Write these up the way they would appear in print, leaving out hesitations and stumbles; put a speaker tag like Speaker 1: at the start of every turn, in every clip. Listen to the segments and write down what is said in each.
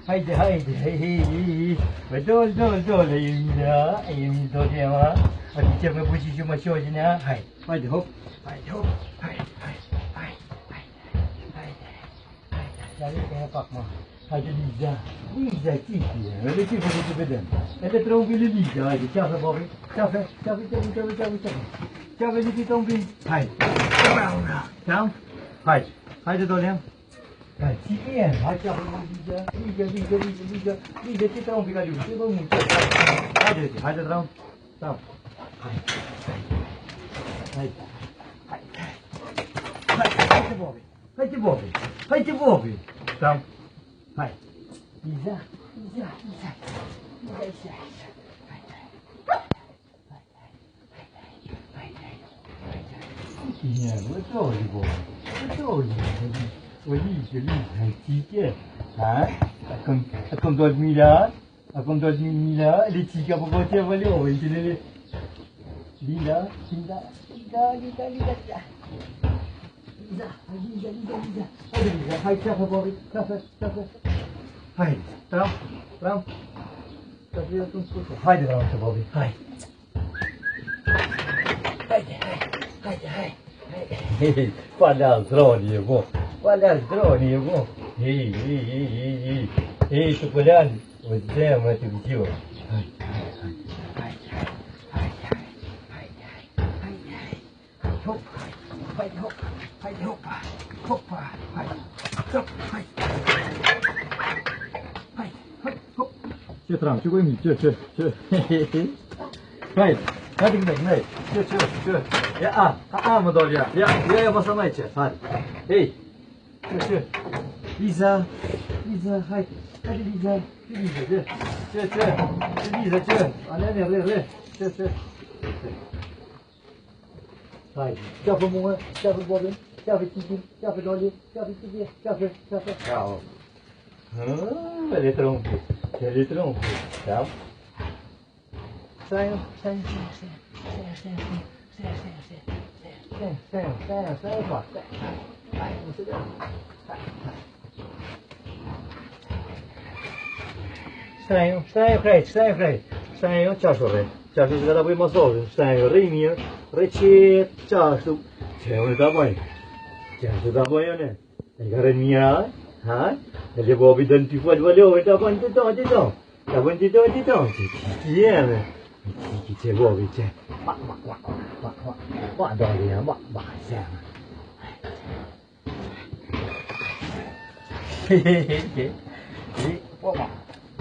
Speaker 1: Haydi haydi haydi. Betul betul Emilia. Emilia tu dia mah. Aku cakap puisi cuma show je ni. Haydi hop. Haydi hop. Haydi haydi. Jadi kena pak mah. Haydi Liza. Liza kiki. Ada kiki tu bedan. Ada terung pilih Liza. Haydi siapa Bobby? Siapa ni kita ungkit. Haydi. Jam. Haydi. Haydi tolong. Cikian, macam Liga kita orang pergi dulu, kita baru muncul. Ada terang, terang. Hai, Bobby, terang. Hai, Liza. Iya, betul Bobby, betul.我理解很基建，工作米了，你几个不够接不了，问题嘞，你了，还加分宝贝，加分，嗨，让，这是要动手术，嗨的让宝贝，嗨，嘿嘿，发亮知道你不？Walau terus ni pun. Hei, sebulan macam mati biju. Chưa terang, chưa quên mình, chưa. Baik, tadi kena, chưa. Ya, mà đó ya masa mai chưa, hei. Chưa. Liza, hai. Hadi Liza, chưa. Liza chưa. Anh này, chưa. Hai. Chào phụ mùng, chào phụ Bobby, chào phụ Tiki, chào phụ Dolly, chào phụ Tiki, chào phụ. Chào. Ele tronco. Chào. Sai. Stai, ciao sorelle. Ciao, da poi massolo, stai, rimia, ricet, ciao, c'è un da poi. C'è da poi ne. E gara mia, ha? E le Bobby dan ti fa valeo, da poi ti do. Da poi ti do. Chi è? Chi c'è Bobby c'è. Ma dove è? Ma siamo.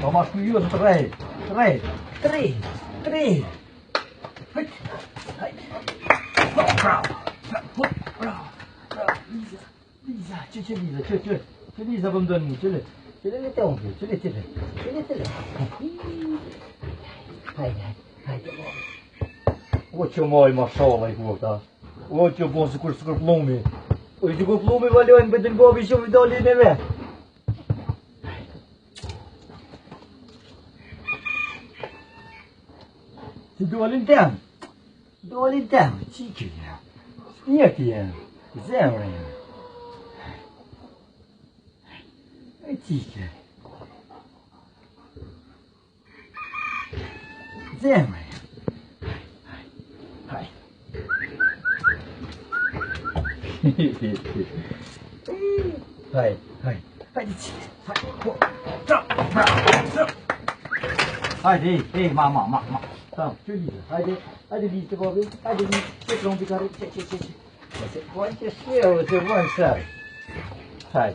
Speaker 1: Mama kuyun try. Liza, ce Liza vom doni, ce le tău, ce le. Hai. O ce mai mașala e cu ăsta. O ce bun să cursi cu plume. Uite cu plume valeu în bedin Bobby și uite oline mea. Dåligt där, kikar jag. Steker jag. Sämre jag. Kikar. Sämre jag. Hej. Hej. Hej, mamma. Tamam, şöyle. Hadi Liza Bobby. Hadi Liza. Çek bir kare. Çek. Pode ser, você vai sabe. Hai.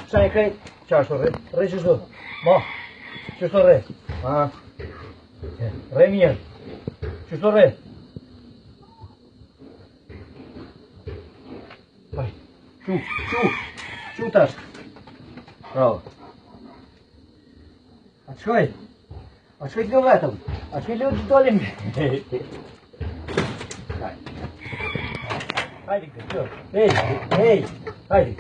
Speaker 1: Stai kai. Ciao sorre. Regiso. Mo. Ciao sorre. Remien. Ciao sorre. Vai. Chutas. Bravo. Очкой в этом. Очкой люди долим. Хайди, Хайди.